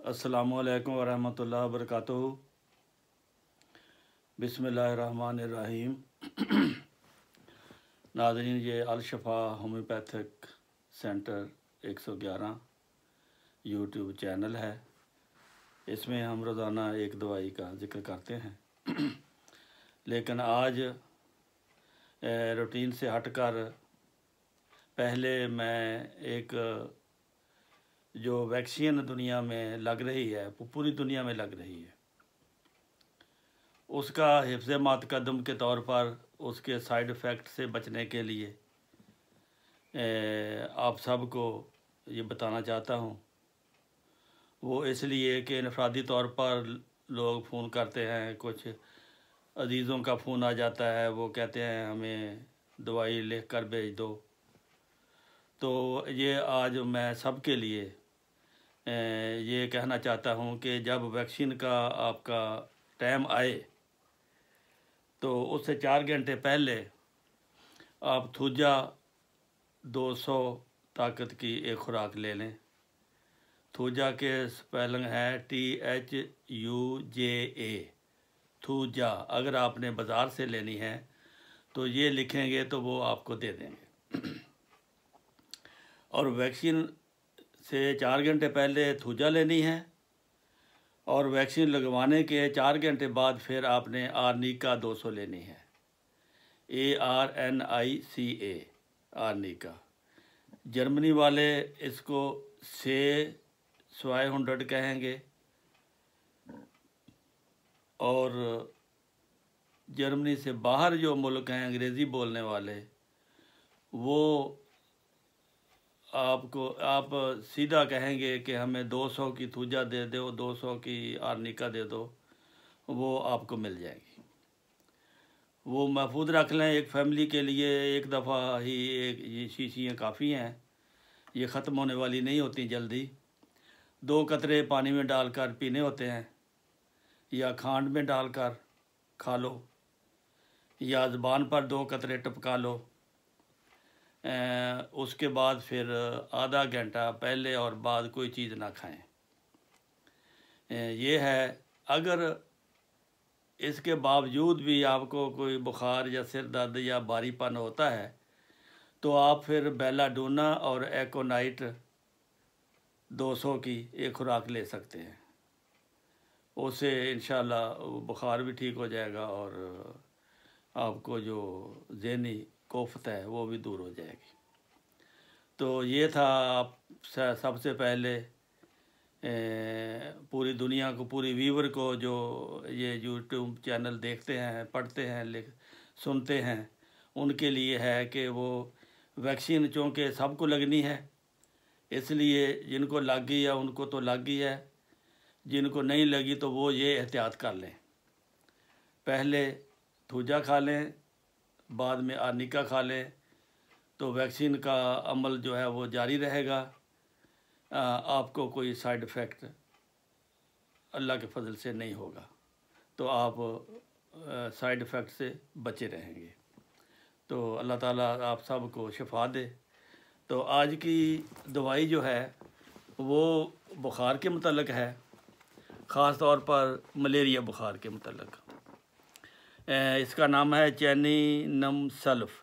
अस्सलामुअलैकुम वरहमतुल्लाहि वबरकातुहू। बिस्मिल्लाहिर्रहमानिर्रहीम। नाज़रीन, ये अल-शफ़ा होम्योपैथिक सेंटर 111 यूट्यूब चैनल है। इसमें हम रोज़ाना एक दवाई का ज़िक्र करते हैं। लेकिन आज रूटीन से हटकर पहले मैं एक जो वैक्सीन दुनिया में लग रही है, पूरी दुनिया में लग रही है, उसका हिफ्ज़ मातकदम के तौर पर उसके साइड इफ़ेक्ट से बचने के लिए आप सबको ये बताना चाहता हूँ। वो इसलिए कि इनफरादी तौर पर लोग फ़ोन करते हैं, कुछ अजीज़ों का फ़ोन आ जाता है, वो कहते हैं हमें दवाई लिख कर भेज दो। तो ये आज मैं सबके लिए ये कहना चाहता हूँ कि जब वैक्सीन का आपका टाइम आए तो उससे 4 घंटे पहले आप थूजा 200 ताकत की एक खुराक ले लें। थूजा के स्पेलिंग है THUJA, थूजा। अगर आपने बाज़ार से लेनी है तो ये लिखेंगे तो वो आपको दे देंगे। और वैक्सीन से 4 घंटे पहले थूजा लेनी है और वैक्सीन लगवाने के 4 घंटे बाद फिर आपने आर्निका 200 लेनी है। ARNICA, arnica. जर्मनी वाले इसको से 200 कहेंगे और जर्मनी से बाहर जो मुल्क हैं अंग्रेज़ी बोलने वाले, वो आप सीधा कहेंगे कि हमें 200 की थूजा दे दो, 200 की आर्निका दे दो, वो आपको मिल जाएगी। वो महफूज रख लें एक फ़ैमिली के लिए। एक दफ़ा ही एक ये शीशियाँ काफ़ी हैं, ये ख़त्म होने वाली नहीं होती जल्दी। 2 कतरे पानी में डालकर पीने होते हैं, या खांड में डालकर खा लो, या ज़ुबान पर 2 कतरे टपका लो। उसके बाद फिर आधा घंटा पहले और बाद कोई चीज़ ना खाएं। ये है। अगर इसके बावजूद भी आपको कोई बुखार या सिर दर्द या भारीपन होता है तो आप फिर बेलाडोना और एकोनाइट 200 की एक खुराक ले सकते हैं। उससे इंशाल्लाह बुखार भी ठीक हो जाएगा और आपको जो ज़हनी कोफ्त है वो भी दूर हो जाएगी। तो ये था आप सबसे पहले पूरी दुनिया को, पूरी व्यूवर को जो ये यूट्यूब चैनल देखते हैं, पढ़ते हैं, सुनते हैं, उनके लिए है कि वो वैक्सीन चूँकि सबको लगनी है, इसलिए जिनको लग गई है उनको तो लग गई है, जिनको नहीं लगी तो वो ये एहतियात कर लें, पहले थूजा खा लें, बाद में आर्निका खा लें, तो वैक्सीन का अमल जो है वो जारी रहेगा। आपको कोई साइड इफ़ेक्ट अल्लाह के फजल से नहीं होगा, तो आप साइड इफ़ेक्ट से बचे रहेंगे। तो अल्लाह ताला आप सब को शिफा दे। तो आज की दवाई जो है वो बुखार के मुतल्लिक़ है, ख़ास तौर पर मलेरिया बुखार के मुतल्लिक़। इसका नाम है चैनिनम सल्फ़,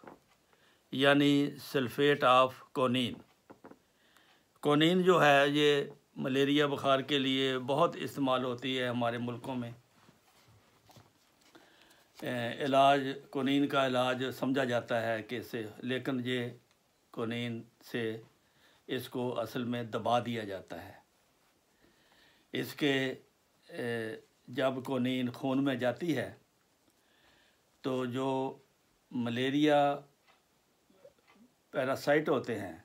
यानी सल्फ़ेट ऑफ कोनीन। कोनीन जो है ये मलेरिया बुखार के लिए बहुत इस्तेमाल होती है हमारे मुल्कों में। इलाज कोनीन का इलाज समझा जाता है कि इससे, लेकिन ये कोनीन से इसको असल में दबा दिया जाता है। इसके जब कोनीन खून में जाती है तो जो मलेरिया पैरासाइट होते हैं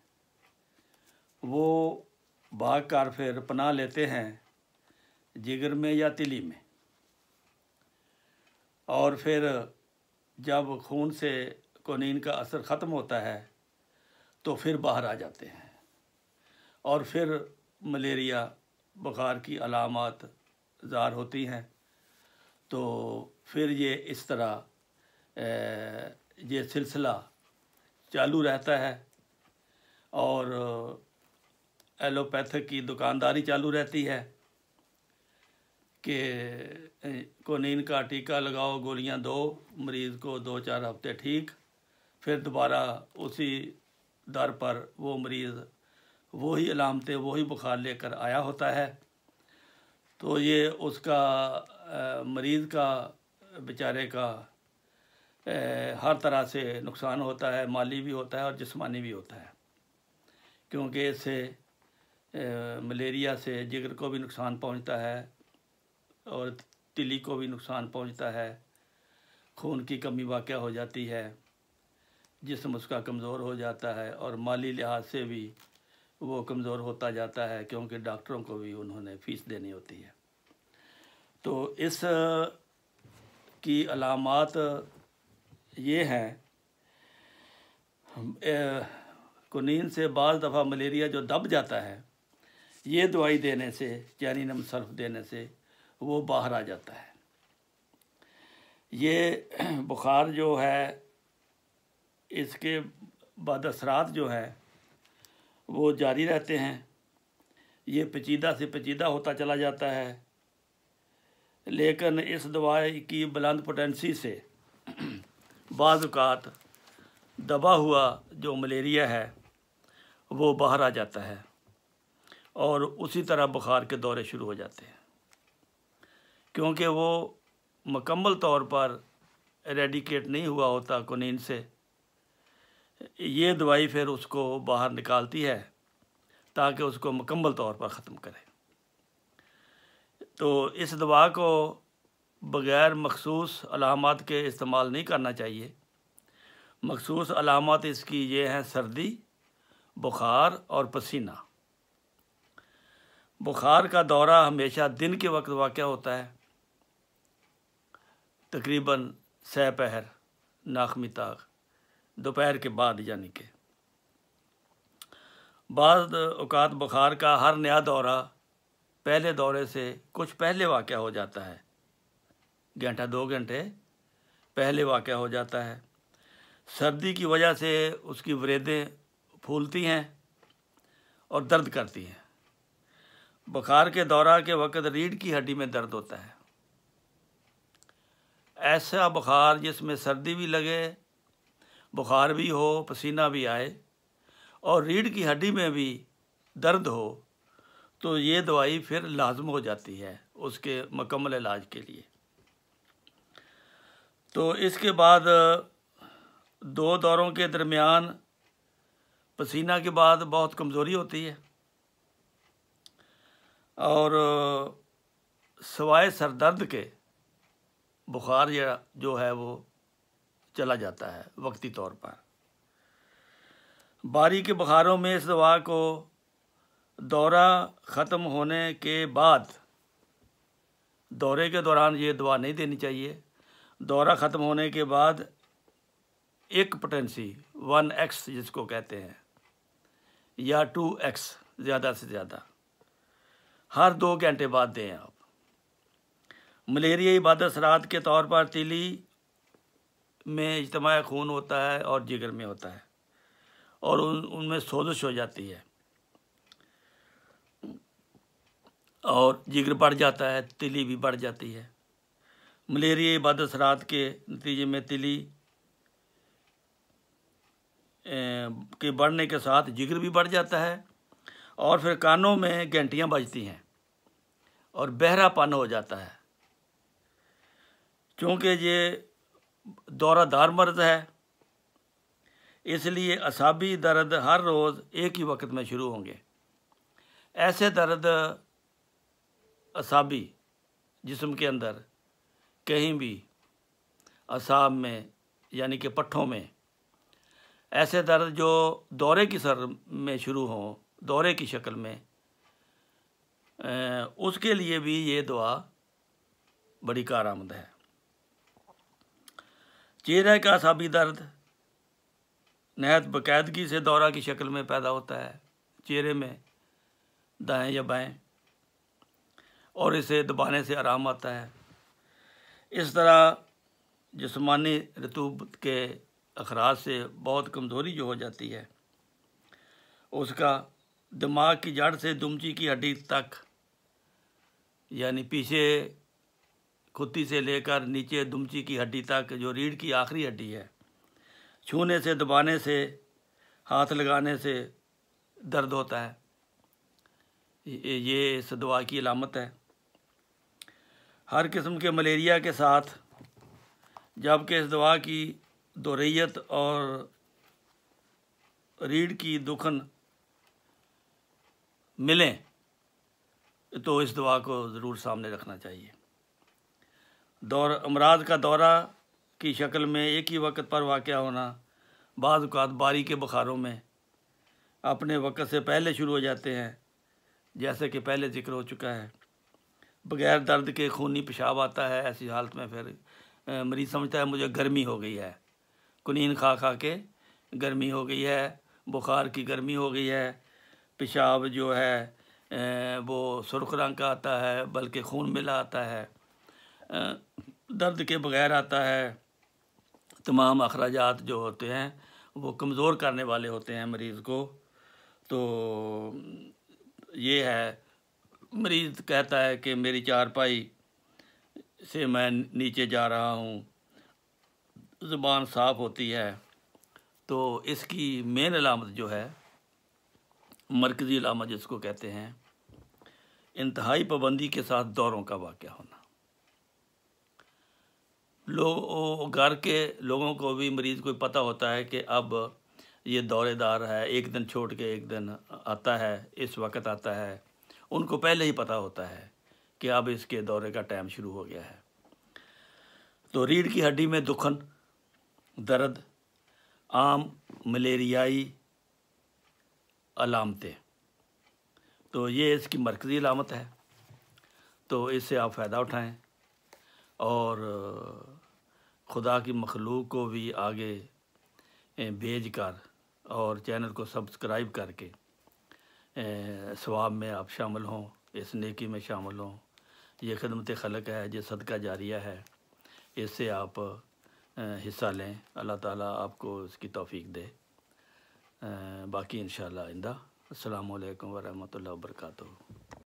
वो भाग कर फिर पनाह लेते हैं जिगर में या तिली में, और फिर जब खून से कोनीन का असर ख़त्म होता है तो फिर बाहर आ जाते हैं और फिर मलेरिया बुखार की अलामात ज़ाहिर होती हैं। तो फिर ये इस तरह ये सिलसिला चालू रहता है और एलोपैथिक की दुकानदारी चालू रहती है। कि कोनीन का टीका लगाओ, गोलियां दो, मरीज़ को 2-4 हफ्ते ठीक, फिर दोबारा उसी दर पर वो मरीज़ वही अलामतें, वही बुखार लेकर आया होता है। तो ये उसका मरीज़ का बेचारे का हर तरह से नुकसान होता है, माली भी होता है और जिस्मानी भी होता है, क्योंकि इससे मलेरिया से जिगर को भी नुकसान पहुंचता है और तिली को भी नुकसान पहुंचता है, खून की कमी वाक़या हो जाती है, जिस्म उसका कमज़ोर हो जाता है और माली लिहाज से भी वो कमज़ोर होता जाता है, क्योंकि डॉक्टरों को भी उन्होंने फ़ीस देनी होती है। तो इस की अलामात ये हैं, कुनीन से बाज़ दफ़ा मलेरिया जो दब जाता है, ये दवाई देने से, जैनिनम सर्फ देने से वो बाहर आ जाता है। ये बुखार जो है, इसके बाद असरात जो है वो जारी रहते हैं। ये पेचीदा से पेचीदा होता चला जाता है, लेकिन इस दवाई की बुलंद पोटेंसी से बाज़ औक़ात दबा हुआ जो मलेरिया है वो बाहर आ जाता है और उसी तरह बुखार के दौरे शुरू हो जाते हैं, क्योंकि वो मुकम्मल तौर पर एरेडिकेट नहीं हुआ होता कुनीन से। ये दवाई फिर उसको बाहर निकालती है ताकि उसको मुकम्मल तौर पर ख़त्म करे। तो इस दवा को बग़ैर मखसूस अलामात के इस्तेमाल नहीं करना चाहिए। मखसूस अलामात इसकी ये हैं सर्दी, बुखार और पसीना। बुखार का दौरा हमेशा दिन के वक्त वाक़या होता है, तकरीबन सह पहर नाखमी ताक, दोपहर के बाद, यानी कि बाद औक़ात बुखार का हर नया दौरा पहले दौरे से कुछ पहले वाक़या हो जाता है, घंटा 2 घंटे पहले वाक़या हो जाता है। सर्दी की वजह से उसकी वरेदें फूलती हैं और दर्द करती हैं। बुखार के दौरा के वक़्त रीढ़ की हड्डी में दर्द होता है। ऐसा बुखार जिसमें सर्दी भी लगे, बुखार भी हो, पसीना भी आए और रीढ़ की हड्डी में भी दर्द हो, तो ये दवाई फिर लाजम हो जाती है उसके मुकम्मल इलाज के लिए। तो इसके बाद 2 दौरों के दरमियान पसीना के बाद बहुत कमज़ोरी होती है और सवाए सर दर्द के बुखार जो है वो चला जाता है वक्ती तौर पर। बारी के बुखारों में इस दवा को दौरा ख़त्म होने के बाद, दौरे के दौरान ये दवा नहीं देनी चाहिए। दौरा ख़त्म होने के बाद एक पोटेंसी 1x जिसको कहते हैं या 2x ज़्यादा से ज़्यादा हर 2 घंटे बाद दें आप। मलेरियाई बाद असरात के तौर पर तिली में इज्तिमा खून होता है और जिगर में होता है और उनमें सोजिश हो जाती है और जिगर बढ़ जाता है, तिली भी बढ़ जाती है। मलेरियाई बाद असरात के नतीजे में तिली के बढ़ने के साथ जिगर भी बढ़ जाता है और फिर कानों में घंटियाँ बजती हैं और बहरापन हो जाता है। चूँकि ये दौरादार मर्ज़ है, इसलिए असाबी दर्द हर रोज़ एक ही वक्त में शुरू होंगे। ऐसे दर्द असाबी जिस्म के अंदर कहीं भी असाब में यानी कि पट्ठों में ऐसे दर्द जो दौरे की सर में शुरू हों, दौरे की शक्ल में, उसके लिए भी ये दवा बड़ी कारआमद है। चेहरे का असाबी दर्द नहायत बाकायदगी से दौरा की शक्ल में पैदा होता है, चेहरे में दाएं या बाएं, और इसे दबाने से आराम आता है। इस तरह जिस्मानी रतूबत के अखराज से बहुत कमज़ोरी जो हो जाती है, उसका दिमाग की जड़ से दुमची की हड्डी तक यानी पीछे खुत्ती से लेकर नीचे दुमची की हड्डी तक जो रीढ़ की आखिरी हड्डी है, छूने से, दबाने से, हाथ लगाने से दर्द होता है, ये इस दवा की अलामत है। हर किस्म के मलेरिया के साथ जबकि इस दवा की दोरैयत और रीढ़ की दुखन मिलें तो इस दवा को ज़रूर सामने रखना चाहिए। अमराज का दौरा की शक्ल में एक ही वक्त पर वाक़या होना बाज़ औक़ात बारी के बुखारों में अपने वक्त से पहले शुरू हो जाते हैं, जैसे कि पहले ज़िक्र हो चुका है। बग़ैर दर्द के खूनी पेशाब आता है। ऐसी हालत में फिर मरीज़ समझता है मुझे गर्मी हो गई है, कुनीन खा खा के गर्मी हो गई है, बुखार की गर्मी हो गई है, पेशाब जो है वो सुर्ख रंग का आता है, बल्कि खून मिला आता है, दर्द के बग़ैर आता है। तमाम अखराजात जो होते हैं वो कमज़ोर करने वाले होते हैं मरीज़ को। तो ये है, मरीज़ कहता है कि मेरी चारपाई से मैं नीचे जा रहा हूँ, ज़ुबान साफ़ होती है, तो इसकी मेन अलामत जो है, मरकज़ी अलामत जिसको कहते हैं, इंतहाई पाबंदी के साथ दौरों का वाक़या होना। घर के लोगों को भी, मरीज़ को पता होता है कि अब ये दौरेदार है, एक दिन छोड़ के एक दिन आता है, इस वक्त आता है। उनको पहले ही पता होता है कि अब इसके दौरे का टाइम शुरू हो गया है। तो रीढ़ की हड्डी में दुखन, दर्द आम मलेरियाई अलामतें, तो ये इसकी मरकज़ी अलामत है। तो इससे आप फ़ायदा उठाएं और खुदा की मखलूक को भी आगे भेज कर और चैनल को सब्सक्राइब करके सवाब में आप शामिल हों, इस नेकी में शामिल हों। ये खिदमत खलक है, जो सदका जारिया है, इससे आप हिस्सा लें। अल्लाह ताला आपको इसकी तौफीक दे। बाकी इंशाअल्लाह आइंदा। अस्सलामु अलैकुम व रहमतुल्लाहि व बरकातुहू।